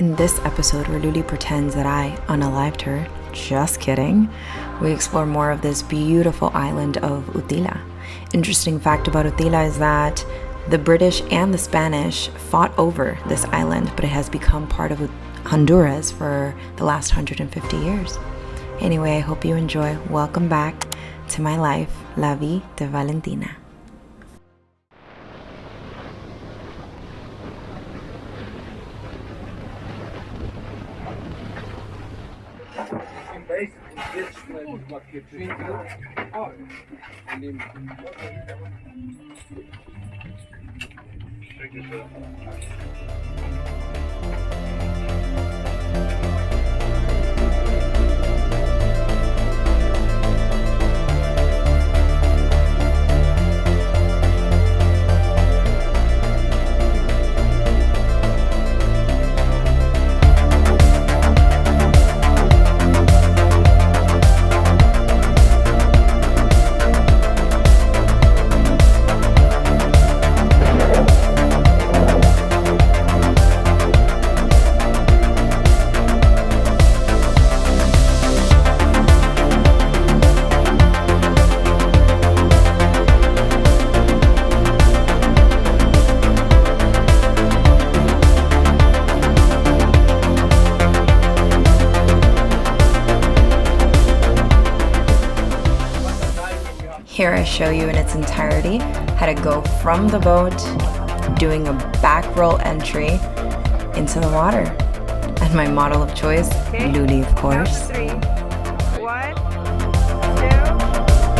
In this episode where Luli pretends that I unalived her, just kidding, we explore more of this beautiful island of Utila. Interesting fact about Utila is that the British and the Spanish fought over this island, but it has become part of Honduras for the last 150 years. Anyway, I hope you enjoy. Welcome back to my life, La Vie de Valentina. Here I show you in its entirety how to go from the boat, doing a back roll entry into the water. And my model of choice, Luli, of course. 3. 1,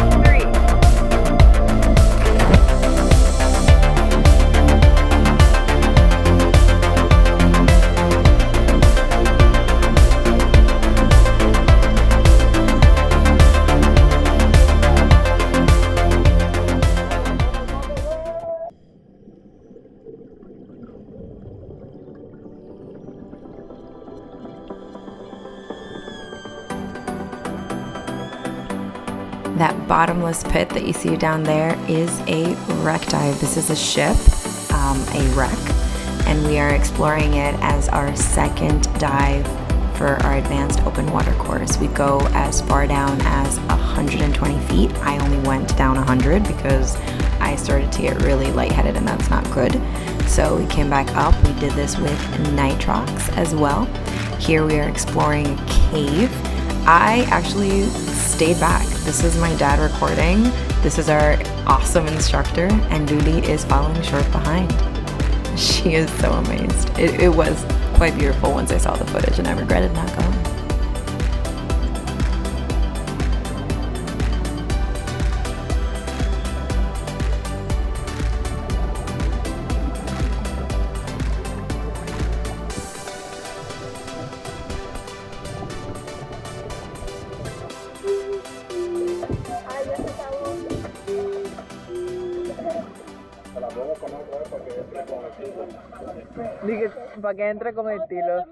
2, 3. That bottomless pit that you see down there is a wreck dive. This is a ship, a wreck, and we are exploring it as our second dive for our advanced open water course. We go as far down as 120 feet. I only went down 100 because I started to get really lightheaded and that's not good. So we came back up. We did this with nitrox as well. Here we are exploring a cave. I actually stayed back. This is my dad recording. This is our awesome instructor, and Luli is following short behind. She is so amazed. It was quite beautiful once I saw the footage, and I regretted not going. Dije, para que entre con estilo.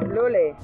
Lule.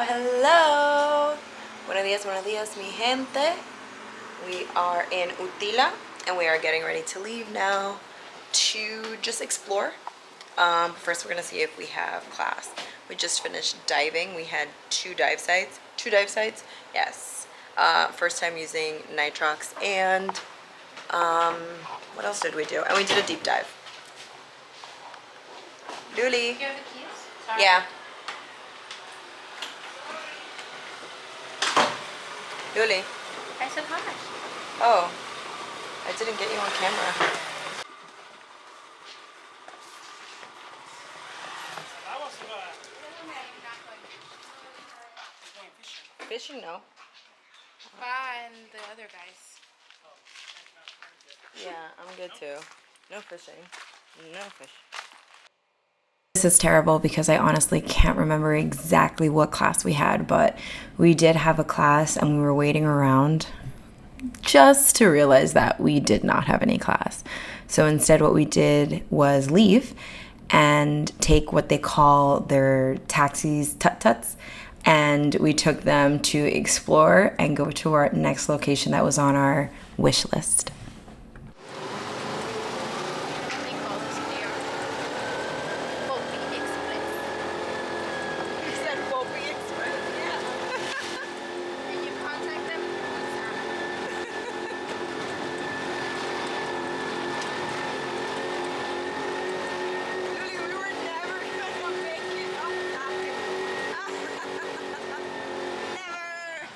Hello. Buenos dias, mi gente. We are in Utila and we are getting ready to leave now to just explore. First, we're gonna see if we have class. We just finished diving. We had two dive sites. Yes. First time using nitrox, and what else did we do? And we did a deep dive. Luli. Do you have the keys? Sorry. Yeah. Luli. I said hi. Oh, I didn't get you on camera. Fishing, no. And the other guys. Yeah, I'm good too. No fishing. No fish. This is terrible because I honestly can't remember exactly what class we had, but we did have a class and we were waiting around just to realize that we did not have any class. So instead what we did was leave and take what they call their taxis, tut-tuts, and we took them to explore and go to our next location that was on our wish list. They call this there. Bopi Express. He said Poppy Express. Yeah. And you contact them once Lily, we were never gonna make it on time.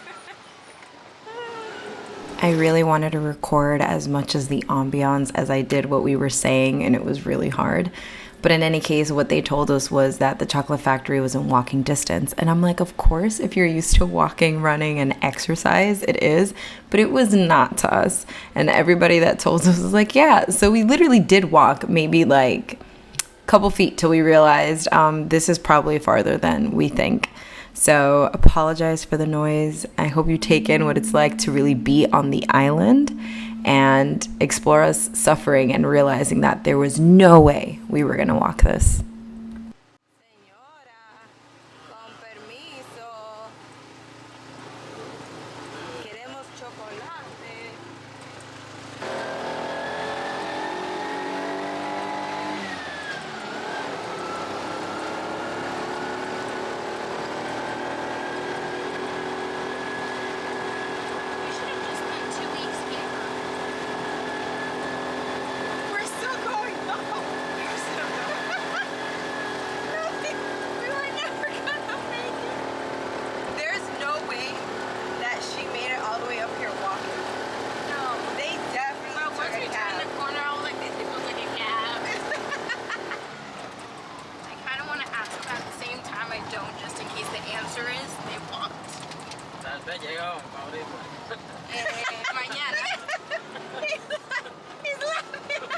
Never. I really wanted to record as much as the ambiance as I did what we were saying, and it was really hard. But in any case, what they told us was that the chocolate factory was in walking distance. And I'm like, of course, if you're used to walking, running, and exercise, it is. But it was not to us. And everybody that told us was like, yeah. So we literally did walk maybe like a couple feet till we realized this is probably farther than we think. So apologize for the noise. I hope you take in what it's like to really be on the island and explore us suffering and realizing that there was no way we were going to walk this. Señora, con permiso. Queremos chocolate. We should have just done 2 weeks here. We're still going. No, we're still going. Lily, we were never gonna make it. There's no way that she made it all the way up here walking. No. They definitely Well, took once a we turned the cab. corner, I was like, this feels like a cab. I kind of want to ask them at the same time. I don't, just in case the answer is they walked. Tal vez llegamos ahorita. Mañana. He's laughing.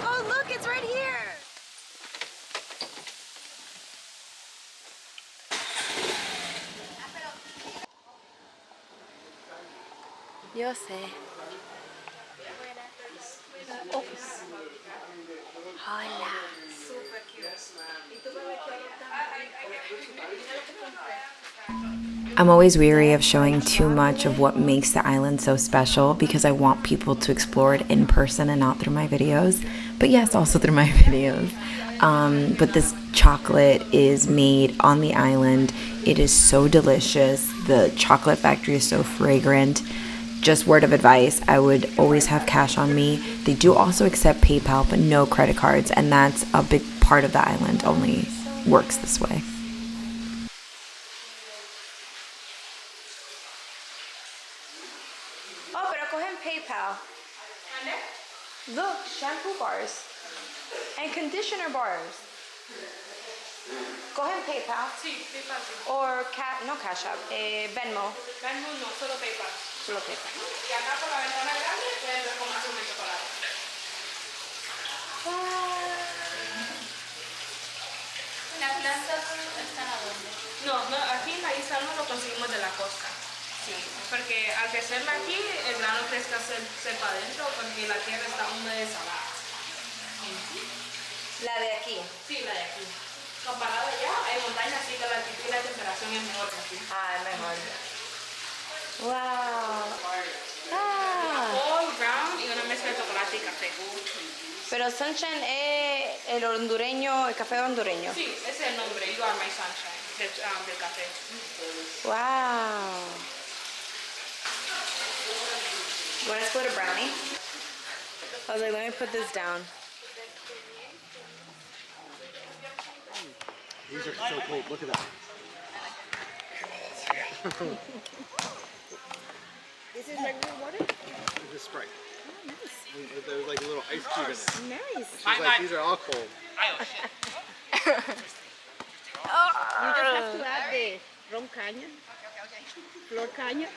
Oh, look, it's right here. Yo sé. Hola. I'm always weary of showing too much of what makes the island so special because I want people to explore it in person and not through my videos. But yes, also through my videos. But this chocolate is made on the island. It is so delicious. The chocolate factory is so fragrant. Just word of advice, I would always have cash on me. They do also accept PayPal, but no credit cards. And that's a big part of the island, only works this way. Oh, pero cogen PayPal. Look, shampoo bars and conditioner bars. Cogen PayPal. Sí, PayPal. Or no Cash App, Venmo. Venmo no, solo PayPal. Solo PayPal. Y acá por la ventana grande pueden ver cómo hacen el chocolate. ¿Las plantas están a dónde? No, aquí la isla no lo conseguimos de la costa. Sí, porque al crecerla aquí, el grano crezca sepa adentro porque la tierra está húmeda y salada. La de aquí. Sí, la de aquí. Comparado allá, hay montañas, así que la altitud y la temperatura es mejor que aquí. Ah, es mejor. Wow. All brown y una mezcla de chocolate y café. Pero Sunshine es el hondureño, el café hondureño. Sí, ese es el nombre. You are my sunshine del café. Wow. You want to split a brownie? I was like, let me put this down. These are so cold. Look at that. This is regular water? This is Sprite. Oh, nice. There was like a little ice cube in it. Nice. She's like, these are all cold. You just have to add the rum caña. Flor caña.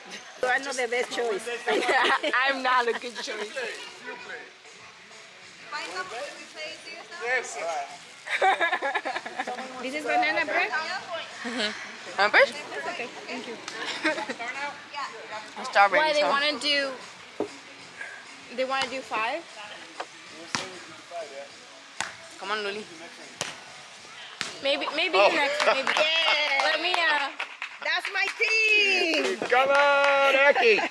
So I'm not the best choice. I'm not a good choice. This is banana bread? Numbers? That's okay. Thank you. Strawberry. Why they want to do? They want to do 5. Come on, Luli. Maybe the next one. Maybe. Yeah. Let me. That's my team. Come on, Aki!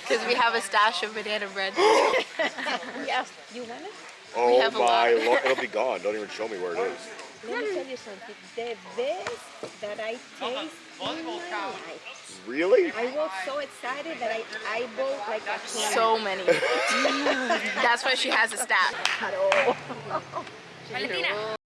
Because we have a stash of banana bread. Yeah. You want it? Oh have a my lot. lord, it'll be gone. Don't even show me where it is. Let me tell you something. The best that I taste in my life. Really? I was so excited that I bought like a can. So many. That's why she has a stash. Hello. Valentina.